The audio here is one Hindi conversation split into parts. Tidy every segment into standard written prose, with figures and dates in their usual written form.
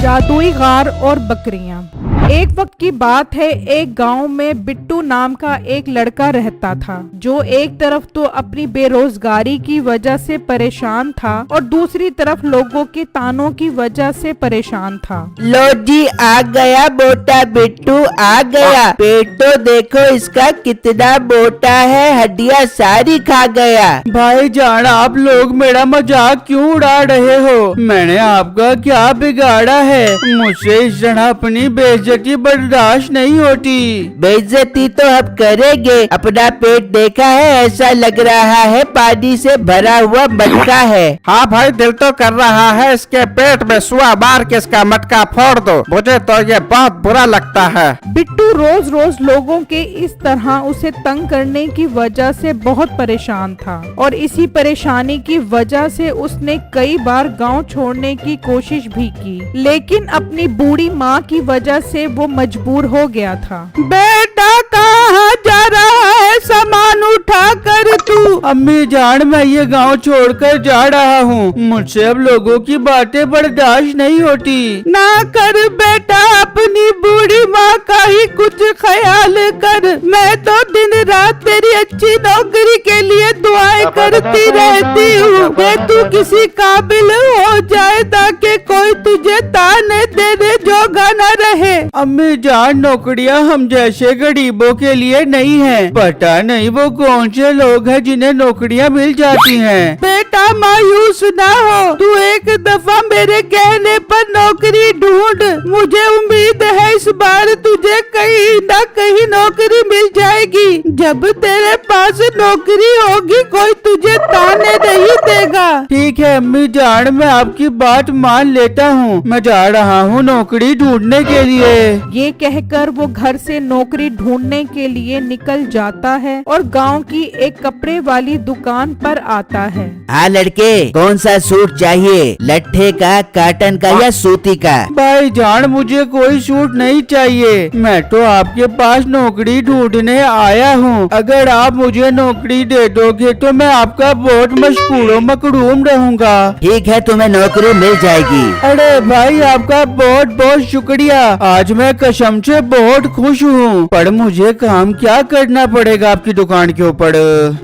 जादुई गार और बकरियां। एक वक्त की बात है, एक गांव में बिट्टू नाम का एक लड़का रहता था जो एक तरफ तो अपनी बेरोजगारी की वजह से परेशान था और दूसरी तरफ लोगों के तानों की वजह से परेशान था। लो जी, आ गया मोटा बिट्टू, आ गया। पेट तो देखो इसका कितना मोटा है, हड्डियां सारी खा गया। भाईजान, आप लोग मेरा मजाक क्यों उड़ा रहे हो? मैंने आपका क्या बिगाड़ा है? मुझसे इस तरह अपनी बेइज्जती बर्दाश्त नहीं होती। बेइज्जती तो हम करेंगे। अपना पेट देखा है, ऐसा लग रहा है पानी से भरा हुआ मटका है। हाँ भाई, दिल तो कर रहा है इसके पेट में सुआ मार के इसका मटका फोड़ दो। मुझे तो ये बहुत बुरा लगता है। बिट्टू रोज रोज लोगों के इस तरह उसे तंग करने की वजह से बहुत परेशान था और इसी परेशानी की वजह से उसने कई बार गांव छोड़ने की कोशिश भी की, लेकिन अपनी बूढ़ी माँ की वजह से वो मजबूर हो गया था। बेटा कहाँ जा रहा है? सामान उठा कर तू। अम्मी जान, मैं ये गांव छोड़कर जा रहा हूँ। मुझसे अब लोगों की बातें बर्दाश्त नहीं होती। ना कर बेटा, अपनी बूढ़ी माँ का ही कुछ ख्याल कर। मैं तो दिन रात तेरी अच्छी नौकरी के लिए दुआएं करती रहती हूँ कि तू किसी काबिल हो जाए ताकि कोई तुझे ताने देने जोगा न रहे। अम्मी जान, नौकरियाँ हम जैसे गरीबों के लिए नहीं है। पता नहीं वो कौन से लोग हैं जिन्हें नौकरियाँ मिल जाती हैं। बेटा मायूस ना हो, तू एक दफा मेरे कहने पर नौकरी ढूंढ। मुझे उम्मीद है इस बार तुझे कहीं न कहीं नौकरी मिल जाएगी। जब तेरे पास नौकरी होगी कोई तुझे ताने नहीं देगा। ठीक है अम्मी जान, मैं आपकी बात मान लेता हूँ। मैं जा रहा हूँ नौकरी ढूंढने के लिए। ये कहकर वो घर से नौकरी ढूंढने के लिए निकल जाता है और गांव की एक कपड़े वाली दुकान पर आता है। हाँ लड़के, कौन सा सूट चाहिए? लट्ठे का, काटन का या सूती का? भाईजान, मुझे कोई सूट नहीं चाहिए। मैं तो आपके पास नौकरी ढूंढने आया हूँ। अगर आप मुझे नौकरी दे दोगे तो मैं आपका बहुत मशहूर और मकरूम रहूँगा। ठीक है, तुम्हें नौकरी मिल जाएगी। अरे भाई, आपका बहुत बहुत शुक्रिया। आज मैं कसम से बहुत खुश हूँ। पर मुझे काम क्या करना पड़ेगा आपकी दुकान के ऊपर?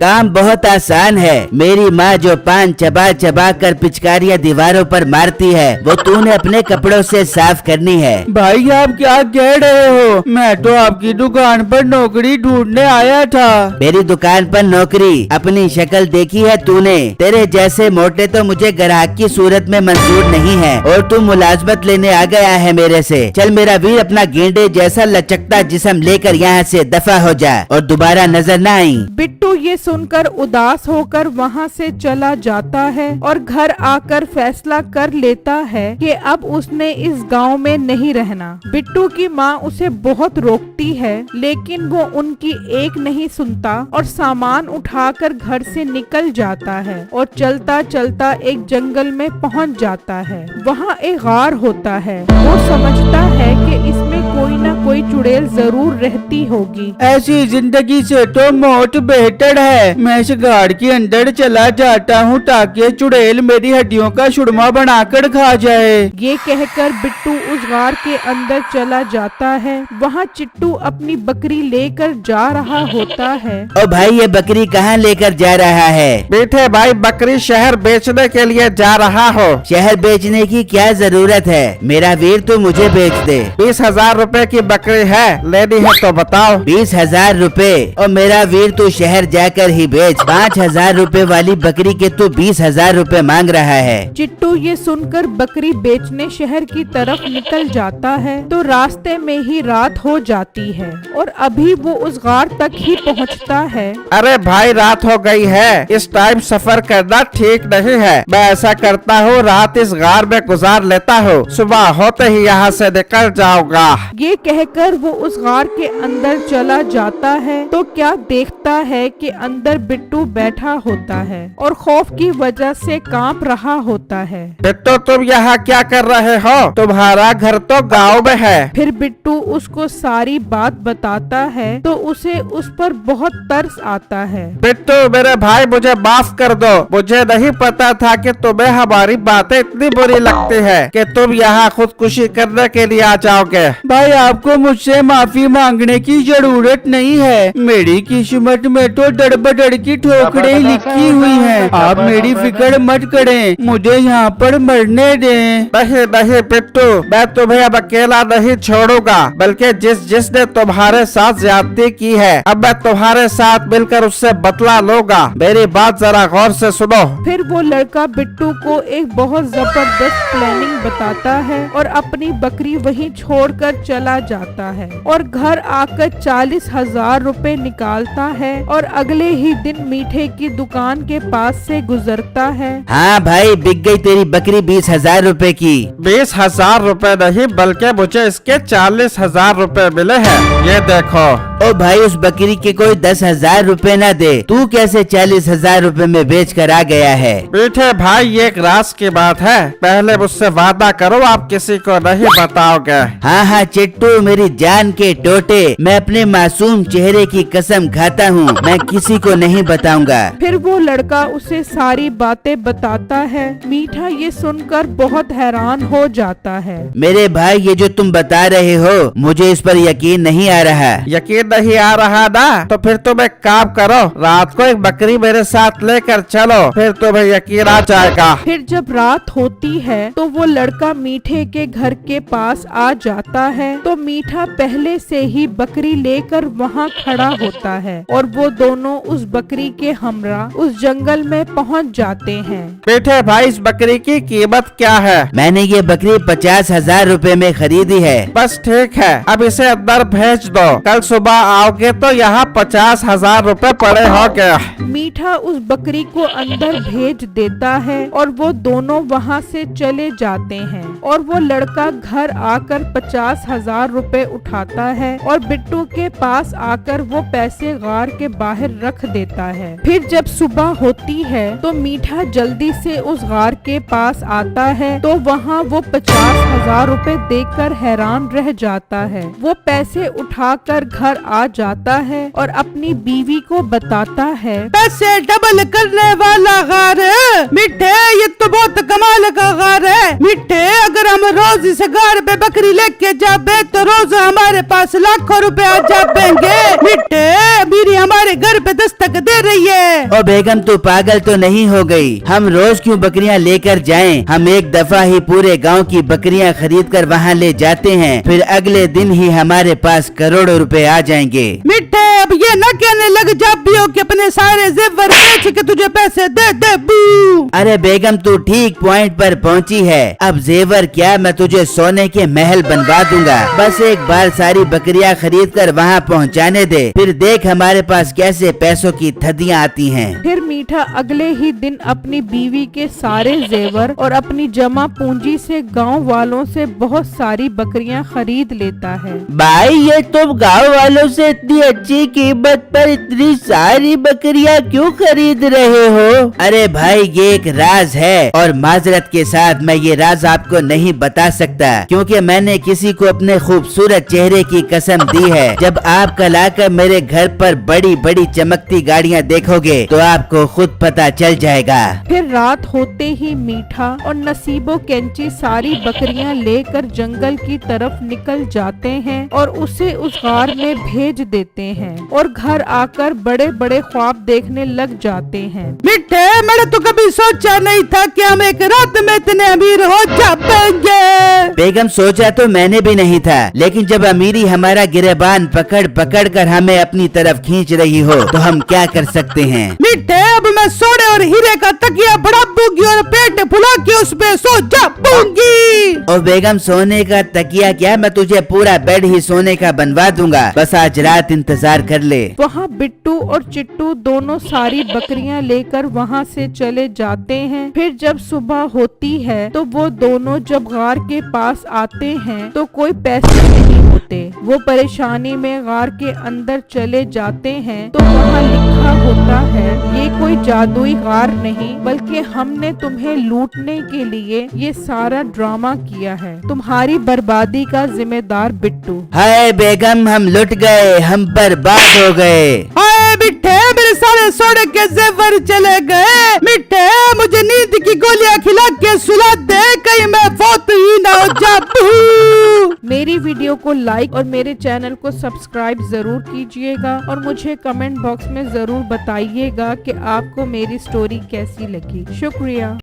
काम बहुत आसान है। मेरी माँ जो पान चबा चबा कर पिचकारियाँ दीवारों पर मारती है, वो तूने अपने कपड़ों से साफ करनी है। भाई, आप क्या कह रहे हो? मैं तो आपकी दुकान पर नौकरी ढूंढने आया था। मेरी दुकान पर नौकरी? अपनी शक्ल देखी है तूने? तेरे जैसे मोटे तो मुझे ग्राहक की सूरत में मंजूर नहीं है और तू मुलाजमत लेने आ गया है मेरे से। चल मेरा वीर, अपना गेंडे जैसा लचकता जिस्म लेकर यहाँ से दफा हो जा और दोबारा नजर न आई। बिट्टू ये सुनकर उदास होकर वहाँ से चला जाता है और घर आकर फैसला कर लेता है कि अब उसने इस गांव में नहीं रहना। बिट्टू की माँ उसे बहुत रोकती है, लेकिन वो उनकी एक नहीं सुनता और सामान उठाकर घर से निकल जाता है और चलता चलता एक जंगल में पहुँच जाता है। वहाँ एक गार होता है। वो समझता है कि इसमें कोई न कोई चुड़ैल जरूर रहती होगी। ऐसी जिंदगी से तो मौत बेहतर है। मैं इस गाड़ के अंदर चला जाता हूँ ताकि चुड़ैल मेरी हड्डियों का सुरमा बनाकर खा जाए। ये कहकर बिट्टू उस गार के अंदर चला जाता है। वहाँ चिट्टू अपनी बकरी लेकर जा रहा होता है। ओ भाई, ये बकरी कहाँ लेकर जा रहा है? बेटे भाई, बकरी शहर बेचने के लिए जा रहा हो। शहर बेचने की क्या जरूरत है? मेरा वीर तू मुझे बेच दे। 20,000 रुपए की बकरी है, लेनी है तो बताओ। 20,000 रुपए? और मेरा वीर तू शहर जाकर ही बेच। 5,000 रुपए वाली बकरी के तू 20,000 रुपए मांग रहा है। चिट्टू ये सुनकर बकरी बेचने शहर की तरफ निकल जाता है तो रास्ते में ही रात हो जाती है और अभी वो उस गार तक ही पहुंचता है। अरे भाई, रात हो गई है। इस टाइम सफर करना ठीक नहीं है। मैं ऐसा करता हूँ, रात इस गार में गुजार लेता हूँ, सुबह होते ही यहाँ से निकल जाऊंगा। ये कहकर वो उस गार के अंदर चला जाता है तो क्या देखता है कि अंदर बिट्टू बैठा होता है और खौफ की वजह से कांप रहा होता है। बिट्टू, तुम यहाँ क्या कर रहे हो? तुम्हारा घर तो गाँव में है। फिर बिट्टू उसको सारी बात बताता है तो उसे उस पर बहुत तरस आता है। बिट्टू मेरे भाई मुझे माफ कर दो, मुझे नहीं पता था कि तुम्हें हमारी बातें इतनी बुरी लगती है कि तुम यहाँ खुदकुशी करने के लिए आ जाओगे। भाई आपको मुझसे माफी मांगने की जरूरत नहीं है, मेरी किस्मत में तो दड़बदड़ की ठोकरें लिखी हुई हैं। आप मेरी फिक्र मत करें, मुझे यहाँ पर मरने दें। नहीं नहीं बिट्टू, मैं तुम्हें अब अकेला नहीं छोड़ूंगा, बल्कि जिसने तुम्हारे साथ ज्यादती की है अब मैं तुम्हारे साथ मिलकर उससे बदला लूंगा। मेरी बात जरा गौर से सुनो। फिर वो लड़का बिट्टू को एक बहुत जबरदस्त प्लानिंग बताता है और अपनी बकरी वहीं छोड़कर चला जाता है और घर आकर 40,000 रुपए निकालता है और अगले ही दिन मीठे की दुकान के पास से गुजरता है। हाँ भाई, बिक गई तेरी बकरी 20,000 रुपए की। 20,000 रुपए नहीं बल्कि मुझे इसके 40,000 रुपए मिले हैं, ये देखो। ओ भाई, उस बकरी के कोई 10,000 रुपए न दे, तू कैसे 40,000 रुपए में बेच कर आ गया है? मीठे भाई ये एक राज की बात है, पहले मुझसे वादा करो आप किसी को नहीं बताओगे। हाँ हाँ चिट्टू, मेरी जान के टोटे, मैं अपने मासूम चेहरे की कसम खाता हूँ, मैं किसी को नहीं बताऊंगा। फिर वो लड़का उसे सारी बातें बताता है। मीठा ये सुनकर बहुत हैरान हो जाता है। मेरे भाई, ये जो तुम बता रहे हो मुझे इस पर यकीन नहीं आ रहा। यकीन नहीं आ रहा ना, तो फिर तुम एक काम करो, रात को एक बकरी मेरे साथ लेकर चलो, फिर तुम्हें यकीन आ जाएगा। फिर जब रात होती है तो वो लड़का मीठे के घर के पास आ जाता है तो मीठा पहले से ही बकरी लेकर वहाँ खड़ा होता है और वो दोनों उस बकरी के हमरा उस जंगल में पहुँच जाते हैं। मीठे भाई इस बकरी की कीमत क्या है? मैंने ये बकरी 50,000 रुपए में खरीदी है। बस ठीक है, अब इसे अंदर भेज दो, कल सुबह आओगे तो यहाँ 50,000 रुपए पड़े होंगे। मीठा उस बकरी को अंदर भेज देता है और वो दोनों वहाँ से चले जाते हैं और वो लड़का घर आकर 50,000 रुपए उठाता है और बिट्टू के पास आकर वो पैसे गार के बाहर रख देता है। फिर जब सुबह होती है तो मीठा जल्दी से उस गार के पास आता है तो वहाँ वो 50,000 रुपए देखकर हैरान रह जाता है। वो पैसे उठाकर घर आ जाता है और अपनी बीवी को बताता है, पैसे डबल करने वाला गार है मिठे, ये तो बहुत कमाल का गार है मिठे। अगर हम रोज इस गार पे बकरी लेके जाबे तो रोज हमारे पास लाखों रुपए आ जाएंगे मिठे। बीवी हमारे घर पे दस्तक दे रही है। ओ बेगम, तू पागल तो नहीं हो गई? हम रोज क्यों बकरियां लेकर जाएं? हम एक दफा ही पूरे गांव की बकरियां खरीद कर वहाँ ले जाते हैं, फिर अगले दिन ही हमारे पास करोड़ों रुपए आ जाएंगे। मिठे अब ये न कहने लग जा पियो कि अपने सारे जेवर बेच के तुझे पैसे दे दे बू। अरे बेगम, तू ठीक पॉइंट पर पहुंची है। अब जेवर क्या, मैं तुझे सोने के महल बनवा दूंगा। बस एक बार सारी बकरियां खरीद कर वहाँ पहुँचाने दे, फिर देख हमारे पास कैसे पैसों की थदियाँ आती हैं। फिर मीठा अगले ही दिन अपनी बीवी के सारे जेवर और अपनी जमा पूंजी से गांव वालों से बहुत सारी बकरियां खरीद लेता है। भाई, ये तुम गांव वालों से इतनी अच्छी कीमत पर इतनी सारी बकरियां क्यों खरीद रहे हो? अरे भाई, ये एक राज है और माजरत के साथ मैं ये राज आपको नहीं बता सकता, क्योंकि मैंने किसी को अपने खूबसूरत चेहरे की कसम दी है। जब आप कल आकर मेरे घर पर बड़ी बड़ी चमकती गाड़ियाँ देखोगे तो आपको खुद पता चल जाएगा। फिर रात होते ही मीठा और नसीबो कैंची सारी बकरियां लेकर जंगल की तरफ निकल जाते हैं और उसे उस गार में भेज देते हैं और घर आकर बड़े बड़े ख्वाब देखने लग जाते हैं। मिठे मैंने तो कभी सोचा नहीं था कि हम एक रात में इतने अमीर हो जाएंगे। बेगम, सोचा तो मैंने भी नहीं था, लेकिन जब अमीरी हमारा गिरेबान पकड़ पकड़ कर हमें अपनी तरफ खींच रही हो तो हम क्या कर सकते हैं? मिठे अब मैं सोने और हीरे का तकिया बड़ाबूंगी और पेट फुला के उस पे सो जाऊंगी। ओ बेगम, सोने का तकिया क्या, मैं तुझे पूरा बेड ही सोने का बनवा दूंगा, बस आज रात इंतजार कर ले। वहाँ बिट्टू और चिट्टू दोनों सारी बकरियां लेकर वहाँ से चले जाते हैं। फिर जब सुबह होती है तो वो दोनों जब गार के पास पास आते हैं तो कोई पैसे नहीं होते। वो परेशानी में गार के अंदर चले जाते हैं तो वहाँ लिखा होता है, ये कोई जादुई गार नहीं बल्कि हमने तुम्हें लूटने के लिए ये सारा ड्रामा किया है। तुम्हारी बर्बादी का जिम्मेदार बिट्टू। हाय बेगम, हम लुट गए, हम बर्बाद हो गए। हाय मिठे, मेरे सारे सोने के जेवर चले गए। मिठे, मुझे नींद की गोलियां खिला के सुला दे, कहीं मैं फौत ही ना हो जाऊं। मेरी वीडियो को लाइक और मेरे चैनल को सब्सक्राइब जरूर कीजिएगा और मुझे कमेंट बॉक्स में जरूर बताइएगा कि आपको मेरी स्टोरी कैसी लगी। शुक्रिया।